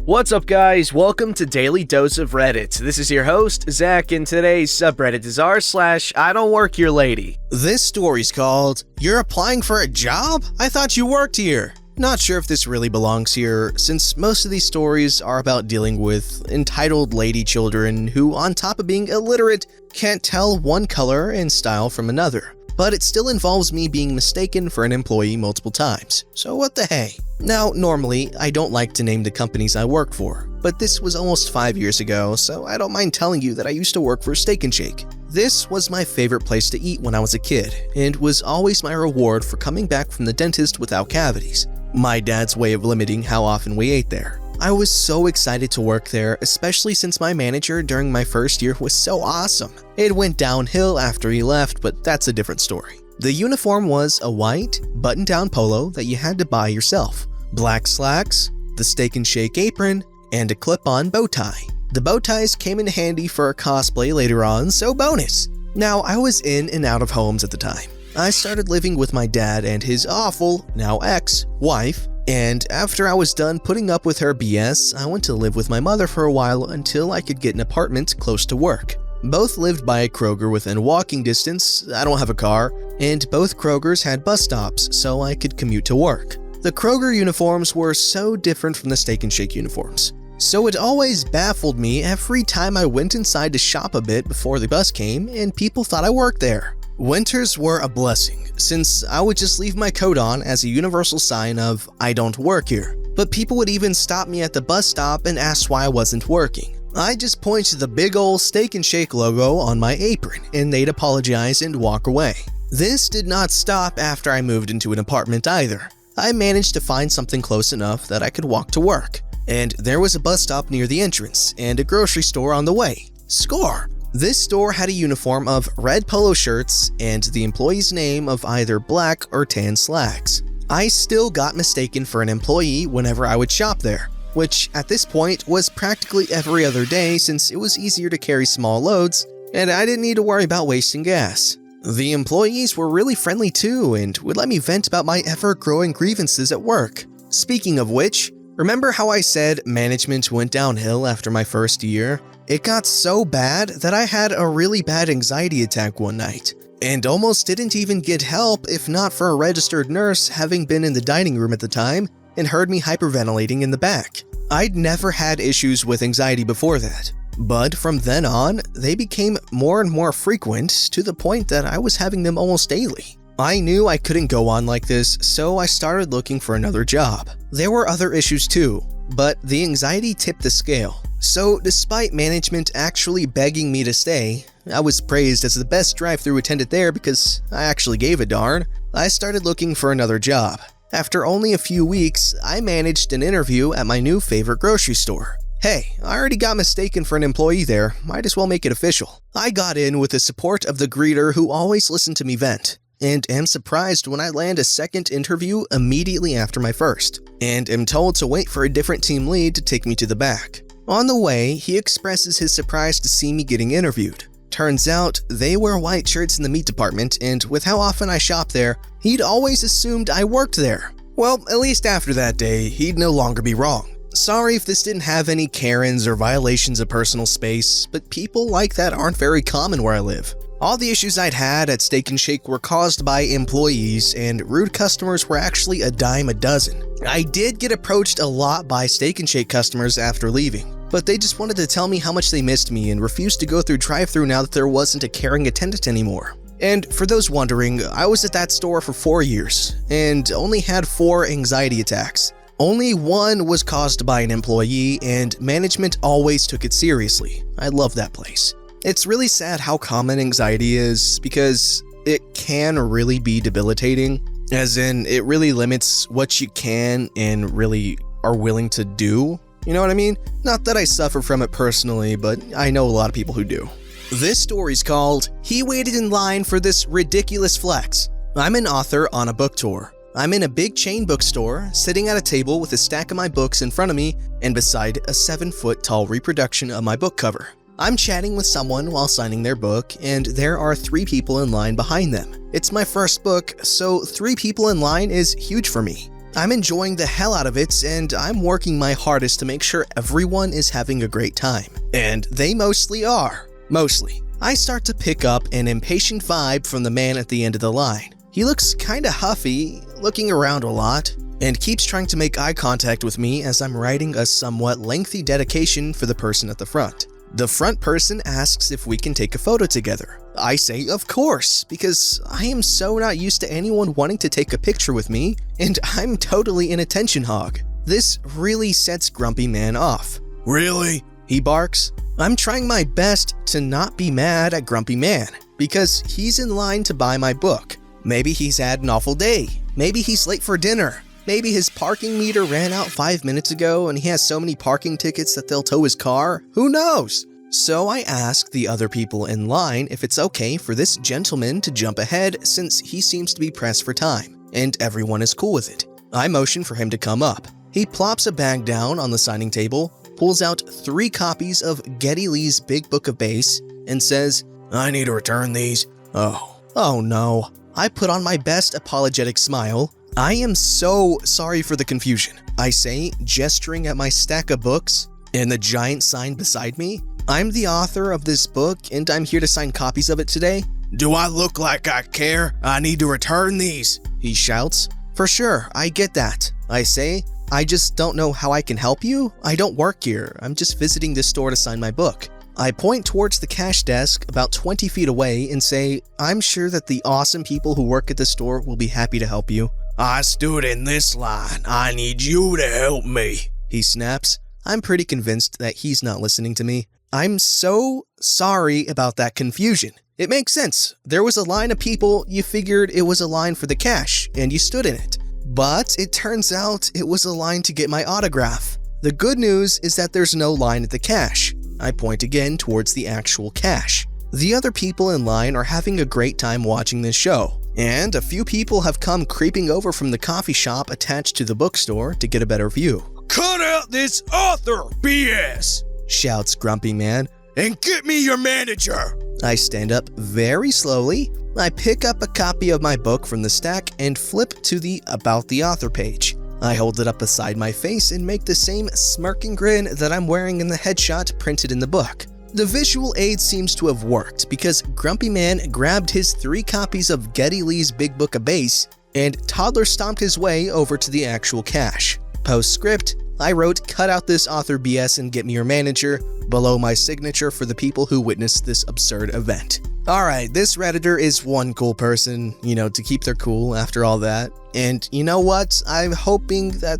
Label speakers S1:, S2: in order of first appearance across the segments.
S1: What's up, guys? Welcome to Daily Dose of Reddit. This is your host, Zach, and today's subreddit is r/IDontWorkHereLady.
S2: This story's called, "You're applying for a job? I thought you worked here." Not sure if this really belongs here, since most of these stories are about dealing with entitled lady children who, on top of being illiterate, can't tell one color and style from another. But it still involves me being mistaken for an employee multiple times, so what the hey. Now, normally, I don't like to name the companies I work for, but this was almost 5 years ago, so I don't mind telling you that I used to work for Steak and Shake. This was my favorite place to eat when I was a kid, and was always my reward for coming back from the dentist without cavities. My dad's way of limiting how often we ate there. I was so excited to work there, especially since my manager during my first year was so awesome. It went downhill after he left, but that's a different story. The uniform was a white, button-down polo that you had to buy yourself, black slacks, the Steak and Shake apron, and a clip-on bow tie. The bow ties came in handy for a cosplay later on, so bonus! Now, I was in and out of homes at the time. I started living with my dad and his awful, now ex-wife, and after I was done putting up with her BS, I went to live with my mother for a while until I could get an apartment close to work. Both lived by a Kroger within walking distance. I don't have a car, and both Krogers had bus stops so I could commute to work. The Kroger uniforms were so different from the Steak and Shake uniforms, so it always baffled me every time I went inside to shop a bit before the bus came and people thought I worked there. Winters were a blessing, since I would just leave my coat on as a universal sign of "I don't work here." But people would even stop me at the bus stop and ask why I wasn't working. I just point to the big ol' Steak and Shake logo on my apron, and they'd apologize and walk away. This did not stop after I moved into an apartment either. I managed to find something close enough that I could walk to work, and there was a bus stop near the entrance and a grocery store on the way. Score! This store had a uniform of red polo shirts and the employee's name of either black or tan slacks. I still got mistaken for an employee whenever I would shop there, which at this point was practically every other day since it was easier to carry small loads and I didn't need to worry about wasting gas. The employees were really friendly too and would let me vent about my ever-growing grievances at work. Speaking of which, remember how I said management went downhill after my first year? It got so bad that I had a really bad anxiety attack one night, and almost didn't even get help if not for a registered nurse having been in the dining room at the time and heard me hyperventilating in the back. I'd never had issues with anxiety before that, but from then on, they became more and more frequent to the point that I was having them almost daily. I knew I couldn't go on like this, so I started looking for another job. There were other issues too, but the anxiety tipped the scale. So despite management actually begging me to stay, I was praised as the best drive-thru attendant there because I actually gave a darn. I started looking for another job. After only a few weeks, I managed an interview at my new favorite grocery store. Hey, I already got mistaken for an employee there, might as well make it official. I got in with the support of the greeter who always listened to me vent, and am surprised when I land a second interview immediately after my first, and am told to wait for a different team lead to take me to the back. On the way, he expresses his surprise to see me getting interviewed. Turns out, they wear white shirts in the meat department, and with how often I shop there, he'd always assumed I worked there. Well, at least after that day, he'd no longer be wrong. Sorry if this didn't have any Karens or violations of personal space, but people like that aren't very common where I live. All the issues I'd had at Steak and Shake were caused by employees, and rude customers were actually a dime a dozen. I did get approached a lot by Steak and Shake customers after leaving, but they just wanted to tell me how much they missed me and refused to go through drive-thru now that there wasn't a caring attendant anymore. And for those wondering, I was at that store for 4 years, and only had 4 anxiety attacks. Only one was caused by an employee, and management always took it seriously. I love that place. It's really sad how common anxiety is because it can really be debilitating, as in it really limits what you can and really are willing to do. You know what I mean? Not that I suffer from it personally, but I know a lot of people who do. This story's called, "He Waited in Line for This Ridiculous Flex." I'm an author on a book tour. I'm in a big chain bookstore, sitting at a table with a stack of my books in front of me and beside a 7-foot tall reproduction of my book cover. I'm chatting with someone while signing their book, and there are 3 people in line behind them. It's my first book, so 3 people in line is huge for me. I'm enjoying the hell out of it, and I'm working my hardest to make sure everyone is having a great time. And they mostly are. Mostly. I start to pick up an impatient vibe from the man at the end of the line. He looks kinda huffy, looking around a lot, and keeps trying to make eye contact with me as I'm writing a somewhat lengthy dedication for the person at the front. The front person asks if we can take a photo together. I say of course, because I am so not used to anyone wanting to take a picture with me, and I'm totally an attention hog. This really sets Grumpy Man off. "Really?" he barks. I'm trying my best to not be mad at Grumpy Man, because he's in line to buy my book. Maybe he's had an awful day. Maybe he's late for dinner. Maybe his parking meter ran out 5 minutes ago and he has so many parking tickets that they'll tow his car. Who knows? So I ask the other people in line if it's okay for this gentleman to jump ahead since he seems to be pressed for time, and everyone is cool with it. I motion for him to come up. He plops a bag down on the signing table, pulls out 3 copies of Geddy Lee's Big Book of Bass, and says, "I need to return these." Oh no. I put on my best apologetic smile. "I am so sorry for the confusion," I say, gesturing at my stack of books and the giant sign beside me. "I'm the author of this book and I'm here to sign copies of it today." "Do I look like I care? I need to return these," he shouts. "For sure, I get that," I say. "I just don't know how I can help you. I don't work here. I'm just visiting this store to sign my book." I point towards the cash desk about 20 feet away and say, "I'm sure that the awesome people who work at the store will be happy to help you." "I stood in this line. I need you to help me," he snaps. I'm pretty convinced that he's not listening to me. I'm so sorry about that confusion. It makes sense. There was a line of people, you figured it was a line for the cash, and you stood in it. But it turns out it was a line to get my autograph. The good news is that there's no line at the cash. I point again towards the actual cash. The other people in line are having a great time watching this show, and a few people have come creeping over from the coffee shop attached to the bookstore to get a better view. "Cut out this author BS!" shouts Grumpy Man, "and get me your manager!" I stand up very slowly. I pick up a copy of my book from the stack and flip to the About the Author page. I hold it up beside my face and make the same smirking grin that I'm wearing in the headshot printed in the book. The visual aid seems to have worked because Grumpy Man grabbed his 3 copies of Geddy Lee's Big Book of Bass and toddler stomped his way over to the actual cash. Postscript, I wrote, "Cut out this author BS and get me your manager," below my signature for the people who witnessed this absurd event. Alright, this Redditor is one cool person, to keep their cool after all that. And you know what? I'm hoping that,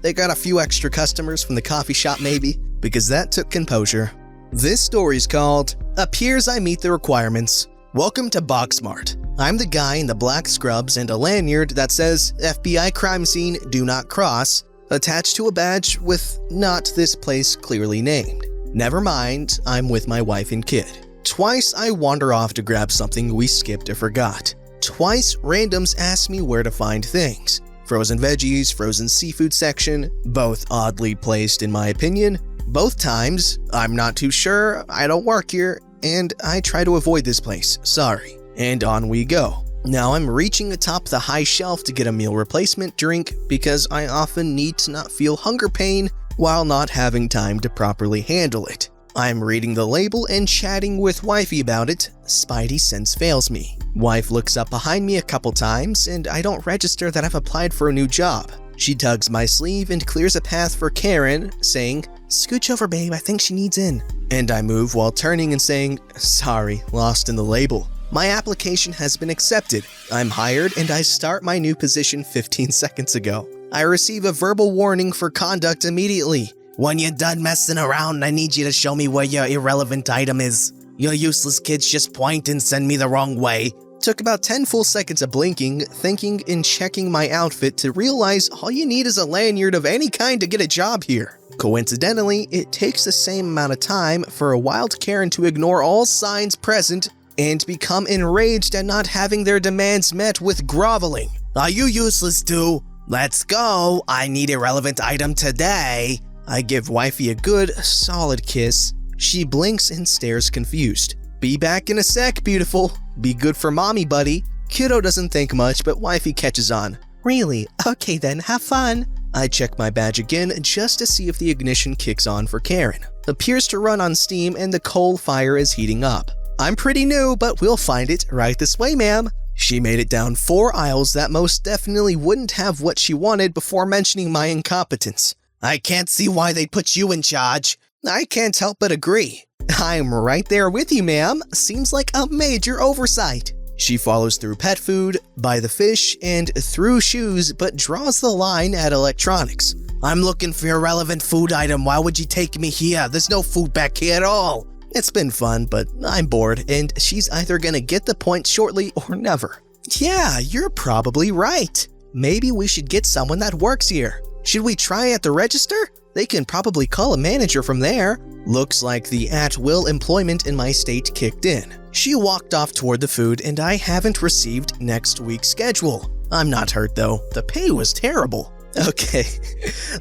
S2: they got a few extra customers from the coffee shop maybe, because that took composure. This story's called Appears I Meet the Requirements. Welcome to Boxmart. I'm the guy in the black scrubs and a lanyard that says FBI crime scene do not cross, attached to a badge with not this place clearly named. Never mind, I'm with my wife and kid. Twice I wander off to grab something we skipped or forgot. Twice randoms ask me where to find things. Frozen veggies, frozen seafood section, both oddly placed in my opinion. Both times, I'm not too sure, I don't work here, and I try to avoid this place, sorry. And on we go. Now I'm reaching atop the high shelf to get a meal replacement drink because I often need to not feel hunger pain while not having time to properly handle it. I'm reading the label and chatting with wifey about it. Spidey sense fails me. Wife looks up behind me a couple times and I don't register that I've applied for a new job. She tugs my sleeve and clears a path for Karen, saying, "Scooch over babe, I think she needs in." And I move while turning and saying, "Sorry, lost in the label. My application has been accepted. I'm hired and I start my new position 15 seconds ago. I receive a verbal warning for conduct immediately. When you're done messing around, I need you to show me where your irrelevant item is. Your useless kids just point and send me the wrong way." Took about 10 full seconds of blinking, thinking, and checking my outfit to realize all you need is a lanyard of any kind to get a job here. Coincidentally, it takes the same amount of time for a wild Karen to ignore all signs present and become enraged at not having their demands met with groveling. "Are you useless too? Let's go. I need a relevant item today." I give wifey a good, solid kiss. She blinks and stares confused. "Be back in a sec, beautiful. Be good for mommy, buddy." Kiddo doesn't think much, but wifey catches on. Really? Okay then, have fun. I check my badge again just to see if the ignition kicks on for Karen. Appears to run on steam and the coal fire is heating up. I'm pretty new, but we'll find it right this way, ma'am. She made it down 4 aisles that most definitely wouldn't have what she wanted before mentioning my incompetence. I can't see why they'd put you in charge. I can't help but agree. I'm right there with you, ma'am. Seems like a major oversight. She follows through pet food, buy the fish, and through shoes, but draws the line at electronics. I'm looking for your relevant food item. Why would you take me here? There's no food back here at all. It's been fun, but I'm bored, and she's either gonna get the point shortly or never. Yeah, you're probably right. Maybe we should get someone that works here. Should we try at the register? They can probably call a manager from there. Looks like the at-will employment in my state kicked in. She walked off toward the food, and I haven't received next week's schedule. I'm not hurt though. The pay was terrible. Okay,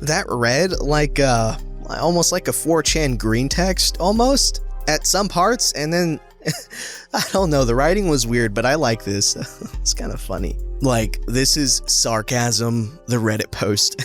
S2: that read like almost like a 4chan green text almost at some parts, and then I don't know, the writing was weird, but I like this. It's kind of funny. Like, this is sarcasm, the Reddit post.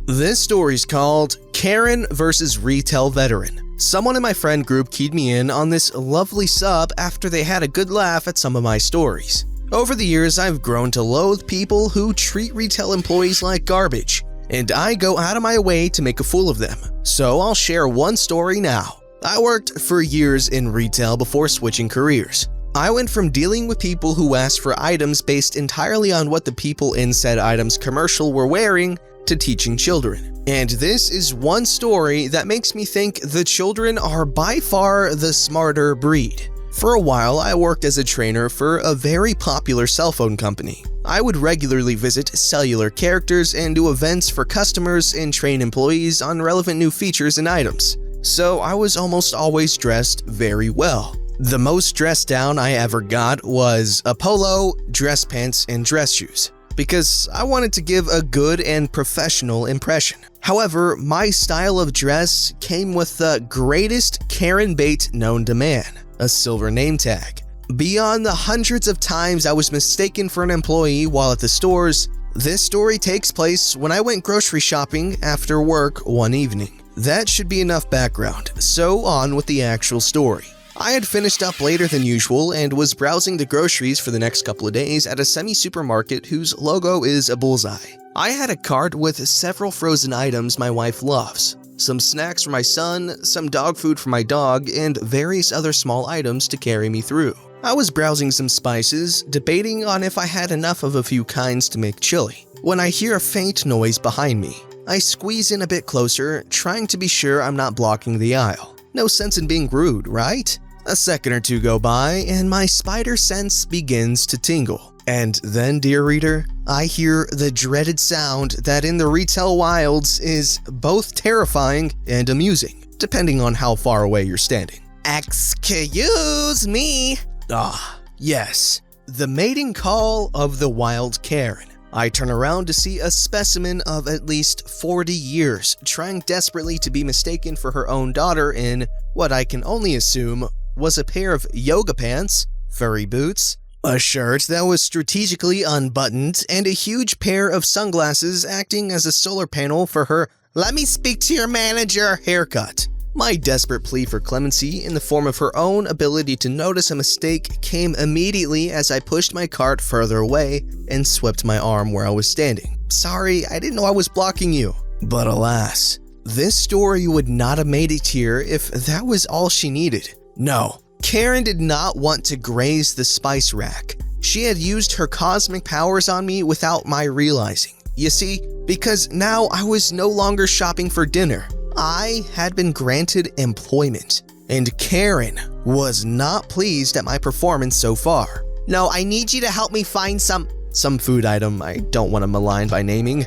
S2: This story's called Karen vs. Retail Veteran. Someone in my friend group keyed me in on this lovely sub after they had a good laugh at some of my stories. Over the years, I've grown to loathe people who treat retail employees like garbage, and I go out of my way to make a fool of them. So I'll share one story now. I worked for years in retail before switching careers. I went from dealing with people who asked for items based entirely on what the people in said items commercial were wearing to teaching children. And this is one story that makes me think the children are by far the smarter breed. For a while, I worked as a trainer for a very popular cell phone company. I would regularly visit cellular characters and do events for customers and train employees on relevant new features and items. So I was almost always dressed very well. The most dressed down I ever got was a polo, dress pants, and dress shoes, because I wanted to give a good and professional impression. However, my style of dress came with the greatest Karen bait known to man, a silver name tag. Beyond the hundreds of times I was mistaken for an employee while at the stores, this story takes place when I went grocery shopping after work one evening. That should be enough background, so on with the actual story. I had finished up later than usual and was browsing the groceries for the next couple of days at a semi-supermarket whose logo is a bullseye. I had a cart with several frozen items my wife loves, some snacks for my son, some dog food for my dog, and various other small items to carry me through. I was browsing some spices, debating on if I had enough of a few kinds to make chili, when I hear a faint noise behind me. I squeeze in a bit closer, trying to be sure I'm not blocking the aisle. No sense in being rude, right? A second or two go by, and my spider sense begins to tingle. And then, dear reader, I hear the dreaded sound that in the retail wilds is both terrifying and amusing, depending on how far away you're standing. Excuse me! Ah, yes, the mating call of the wild Karen. I turn around to see a specimen of at least 40 years, trying desperately to be mistaken for her own daughter in what I can only assume was a pair of yoga pants, furry boots, a shirt that was strategically unbuttoned, and a huge pair of sunglasses acting as a solar panel for her "let me speak to your manager" haircut. My desperate plea for clemency in the form of her own ability to notice a mistake came immediately as I pushed my cart further away and swept my arm where I was standing. Sorry, I didn't know I was blocking you. But alas, this story would not have made it here if that was all she needed. No, Karen did not want to graze the spice rack. She had used her cosmic powers on me without my realizing. You see, because now I was no longer shopping for dinner. I had been granted employment, and Karen was not pleased at my performance so far. No, I need you to help me find some food item I don't want to malign by naming.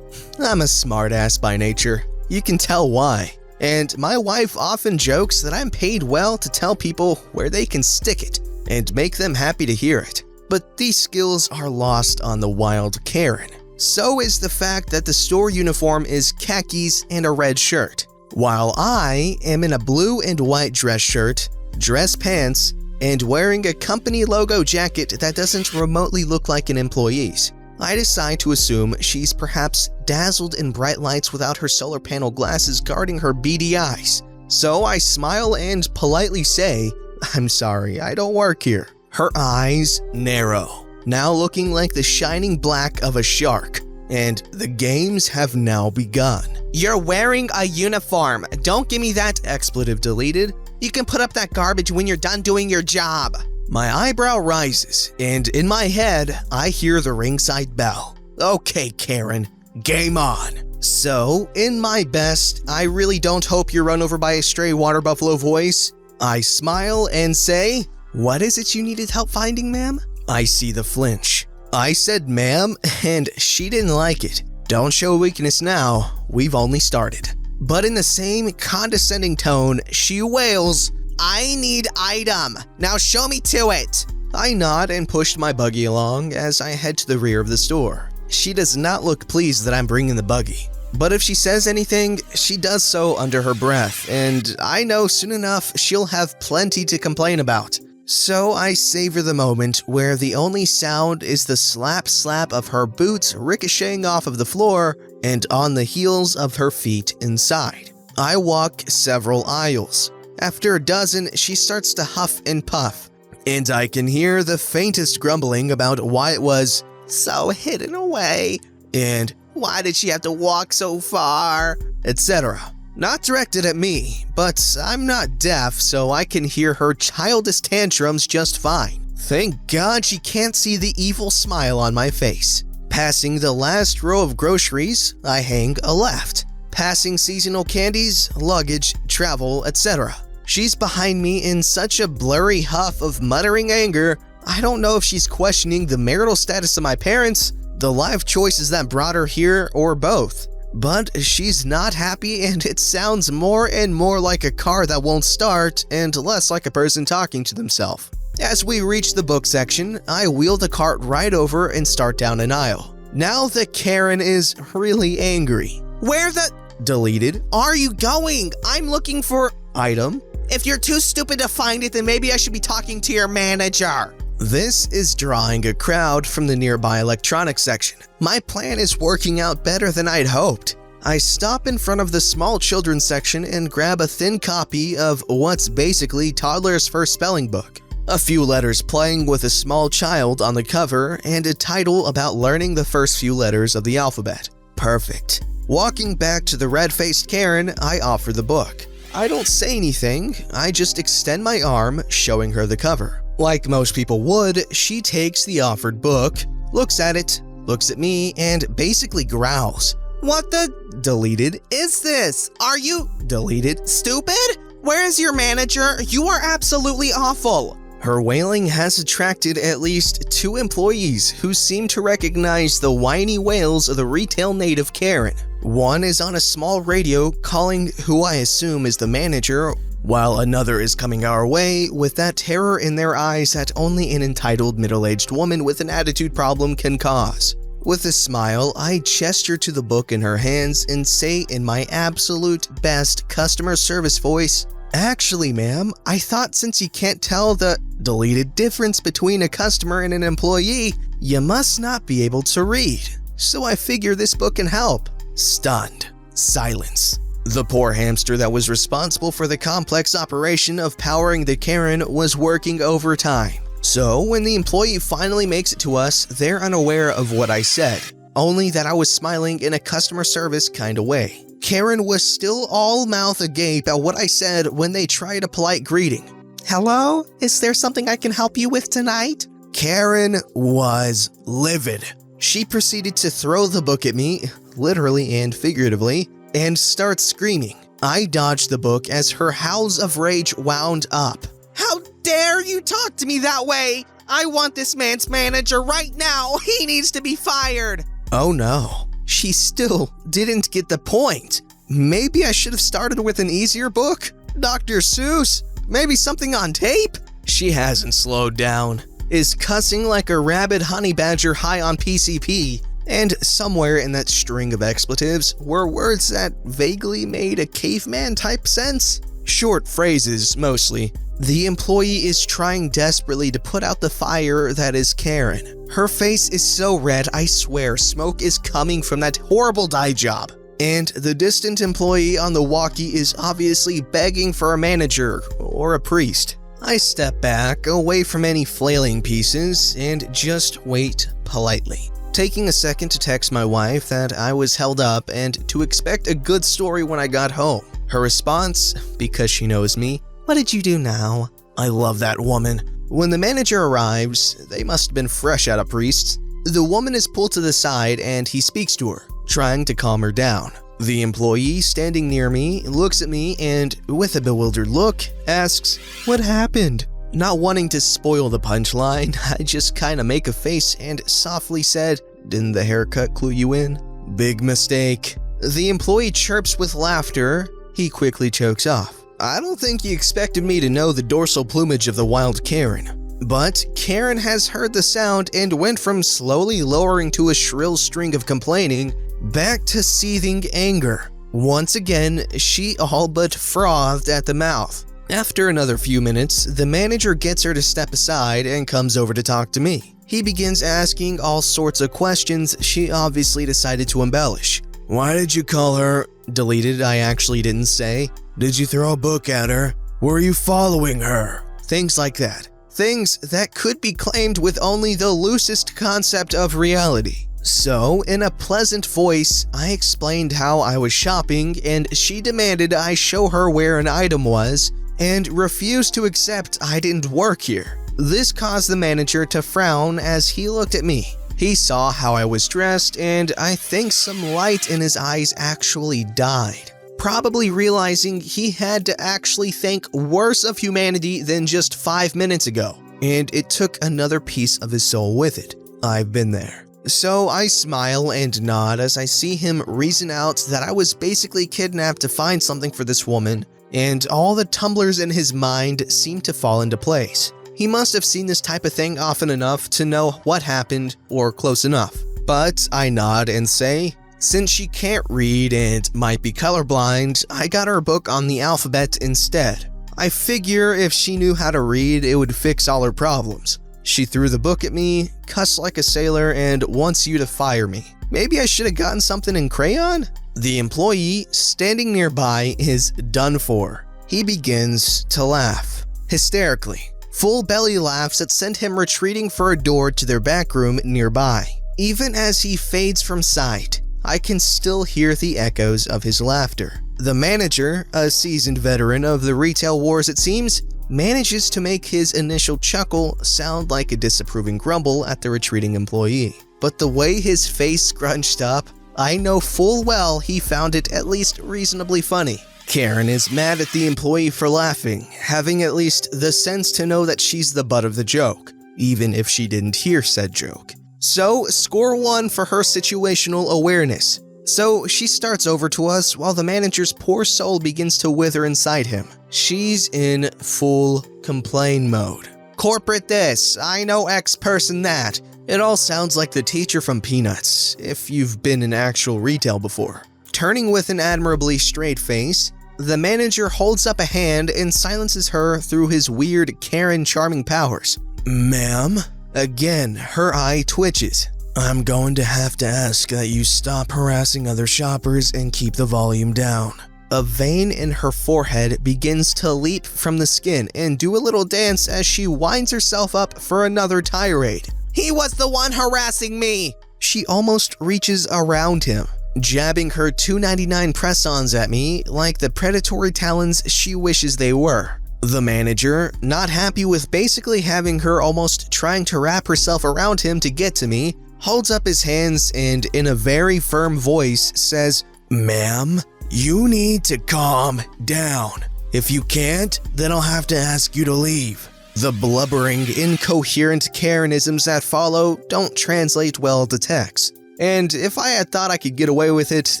S2: I'm a smartass by nature. You can tell why. And my wife often jokes that I'm paid well to tell people where they can stick it and make them happy to hear it. But these skills are lost on the wild Karen. So is the fact that the store uniform is khakis and a red shirt, while I am in a blue and white dress shirt, dress pants, and wearing a company logo jacket that doesn't remotely look like an employee's. I decide to assume she's perhaps dazzled in bright lights without her solar panel glasses guarding her beady eyes. So I smile and politely say, "I'm sorry, I don't work here." Her eyes narrow, now looking like the shining black of a shark. And the games have now begun. "You're wearing a uniform. Don't give me that," expletive deleted. "You can put up that garbage when you're done doing your job." My eyebrow rises, and in my head, I hear the ringside bell. "Okay, Karen, game on." So, in my best, "I really don't hope you're run over by a stray water buffalo" voice, I smile and say, "What is it you needed help finding, ma'am?" I see the flinch. I said "ma'am," and she didn't like it. Don't show weakness now, we've only started. But in the same condescending tone, she wails, "I need item. Now show me to it." I nod and push my buggy along as I head to the rear of the store. She does not look pleased that I'm bringing the buggy. But if she says anything, she does so under her breath, and I know soon enough she'll have plenty to complain about. So I savor the moment where the only sound is the slap-slap of her boots ricocheting off of the floor and on the heels of her feet inside. I walk several aisles. After a dozen, she starts to huff and puff, and I can hear the faintest grumbling about why it was so hidden away, and why did she have to walk so far, etc. Not directed at me, but I'm not deaf, so I can hear her childish tantrums just fine. Thank God she can't see the evil smile on my face. Passing the last row of groceries, I hang a left. Passing seasonal candies, luggage, travel, etc. She's behind me in such a blurry huff of muttering anger, I don't know if she's questioning the marital status of my parents, the life choices that brought her here, or both. But she's not happy, and it sounds more and more like a car that won't start and less like a person talking to themselves. As we reach the book section, I wheel the cart right over and start down an aisle. Now the Karen is really angry. "Where the deleted are you going? I'm looking for item. If you're too stupid to find it, then maybe I should be talking to your manager." This is drawing a crowd from the nearby electronics section. My plan is working out better than I'd hoped. I stop in front of the small children's section and grab a thin copy of what's basically Toddler's First Spelling Book. A few letters playing with a small child on the cover and a title about learning the first few letters of the alphabet. Perfect. Walking back to the red-faced Karen, I offer the book. I don't say anything, I just extend my arm, showing her the cover. Like most people would, she takes the offered book, looks at it, looks at me, and basically growls. "What the deleted is this? Are you deleted stupid? Where is your manager? You are absolutely awful." Her wailing has attracted at least 2 employees who seem to recognize the whiny wails of the retail native Karen. One is on a small radio calling who I assume is the manager, while another is coming our way with that terror in their eyes that only an entitled middle-aged woman with an attitude problem can cause. With a smile, I gesture to the book in her hands and say in my absolute best customer service voice, "Actually, ma'am, I thought since you can't tell the deleted difference between a customer and an employee, you must not be able to read. So I figure this book can help." Stunned. Silence. The poor hamster that was responsible for the complex operation of powering the Karen was working overtime. So when the employee finally makes it to us, they're unaware of what I said, only that I was smiling in a customer service kind of way. Karen was still all mouth agape at what I said when they tried a polite greeting. "Hello? Is there something I can help you with tonight?" Karen was livid. She proceeded to throw the book at me, literally and figuratively, and start screaming. I dodged the book as her howls of rage wound up. "How dare you talk to me that way? I want this man's manager right now. He needs to be fired." Oh no, she still didn't get the point. Maybe I should have started with an easier book? Dr. Seuss? Maybe something on tape? She hasn't slowed down, is cussing like a rabid honey badger high on PCP, and somewhere in that string of expletives were words that vaguely made a caveman-type sense. Short phrases, mostly. The employee is trying desperately to put out the fire that is Karen. Her face is so red, I swear smoke is coming from that horrible dye job. And the distant employee on the walkie is obviously begging for a manager or a priest. I step back, away from any flailing pieces, and just wait politely, taking a second to text my wife that I was held up and to expect a good story when I got home. Her response, because she knows me, "What did you do now?" I love that woman. When the manager arrives, they must have been fresh out of priests. The woman is pulled to the side and he speaks to her, trying to calm her down. The employee standing near me looks at me and, with a bewildered look, asks, "What happened?" Not wanting to spoil the punchline, I just kinda make a face and softly said, "Didn't the haircut clue you in?" Big mistake. The employee chirps with laughter. He quickly chokes off. I don't think he expected me to know the dorsal plumage of the wild Karen. But Karen has heard the sound and went from slowly lowering to a shrill string of complaining back to seething anger. Once again, she all but frothed at the mouth. After another few minutes, the manager gets her to step aside and comes over to talk to me. He begins asking all sorts of questions she obviously decided to embellish. "Why did you call her?" Deleted, I actually didn't say. "Did you throw a book at her? Were you following her?" Things like that. Things that could be claimed with only the loosest concept of reality. So, in a pleasant voice, I explained how I was shopping and she demanded I show her where an item was and refused to accept I didn't work here. This caused the manager to frown as he looked at me. He saw how I was dressed and I think some light in his eyes actually died. Probably realizing he had to actually think worse of humanity than just 5 minutes ago. And it took another piece of his soul with it. I've been there. So I smile and nod as I see him reason out that I was basically kidnapped to find something for this woman, and all the tumblers in his mind seem to fall into place. He must have seen this type of thing often enough to know what happened, or close enough. But I nod and say, since she can't read and might be colorblind, I got her a book on the alphabet instead. I figure if she knew how to read, it would fix all her problems. She threw the book at me, cussed like a sailor, and wants you to fire me. Maybe I should have gotten something in crayon? The employee standing nearby is done for. He begins to laugh, hysterically. Full belly laughs that sent him retreating for a door to their back room nearby. Even as he fades from sight, I can still hear the echoes of his laughter. The manager, a seasoned veteran of the retail wars it seems, manages to make his initial chuckle sound like a disapproving grumble at the retreating employee. But the way his face scrunched up, I know full well he found it at least reasonably funny. Karen is mad at the employee for laughing, having at least the sense to know that she's the butt of the joke, even if she didn't hear said joke. So, score 1 for her situational awareness. So, she starts over to us while the manager's poor soul begins to wither inside him. She's in full complain mode. Corporate this, I know X person that. It all sounds like the teacher from Peanuts, if you've been in actual retail before. Turning with an admirably straight face, the manager holds up a hand and silences her through his weird Karen charming powers. "Ma'am?" Again, her eye twitches. "I'm going to have to ask that you stop harassing other shoppers and keep the volume down." A vein in her forehead begins to leap from the skin and do a little dance as she winds herself up for another tirade. "He was the one harassing me!" She almost reaches around him, jabbing her $2.99 press-ons at me like the predatory talons she wishes they were. The manager, not happy with basically having her almost trying to wrap herself around him to get to me, holds up his hands and in a very firm voice says, "Ma'am, you need to calm down. If you can't, then I'll have to ask you to leave." The blubbering, incoherent Karenisms that follow don't translate well to text. And if I had thought I could get away with it,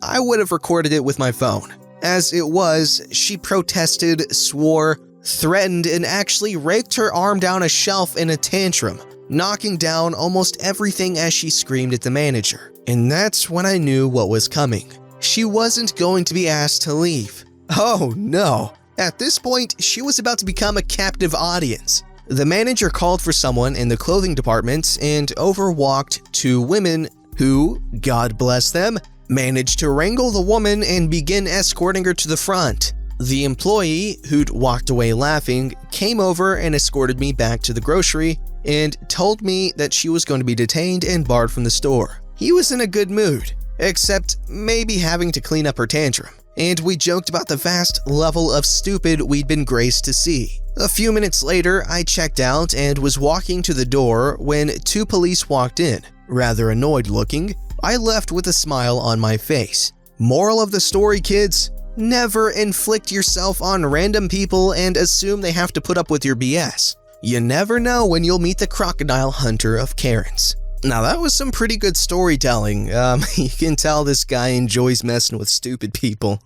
S2: I would have recorded it with my phone. As it was, she protested, swore, threatened, and actually raked her arm down a shelf in a tantrum, knocking down almost everything as she screamed at the manager. And that's when I knew what was coming. She wasn't going to be asked to leave. Oh no. At this point, she was about to become a captive audience. The manager called for someone in the clothing department and overwalked 2 women who, God bless them, managed to wrangle the woman and begin escorting her to the front. The employee, who'd walked away laughing, came over and escorted me back to the grocery and told me that she was going to be detained and barred from the store. He was in a good mood, except maybe having to clean up her tantrum, and we joked about the vast level of stupid we'd been graced to see. A few minutes later, I checked out and was walking to the door when 2 police walked in, rather annoyed looking. I left with a smile on my face. Moral of the story, kids: never inflict yourself on random people and assume they have to put up with your BS. You never know when you'll meet the crocodile hunter of Karens. Now that was some pretty good storytelling. You can tell this guy enjoys messing with stupid people.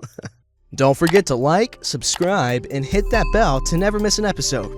S1: Don't forget to like, subscribe, and hit that bell to never miss an episode.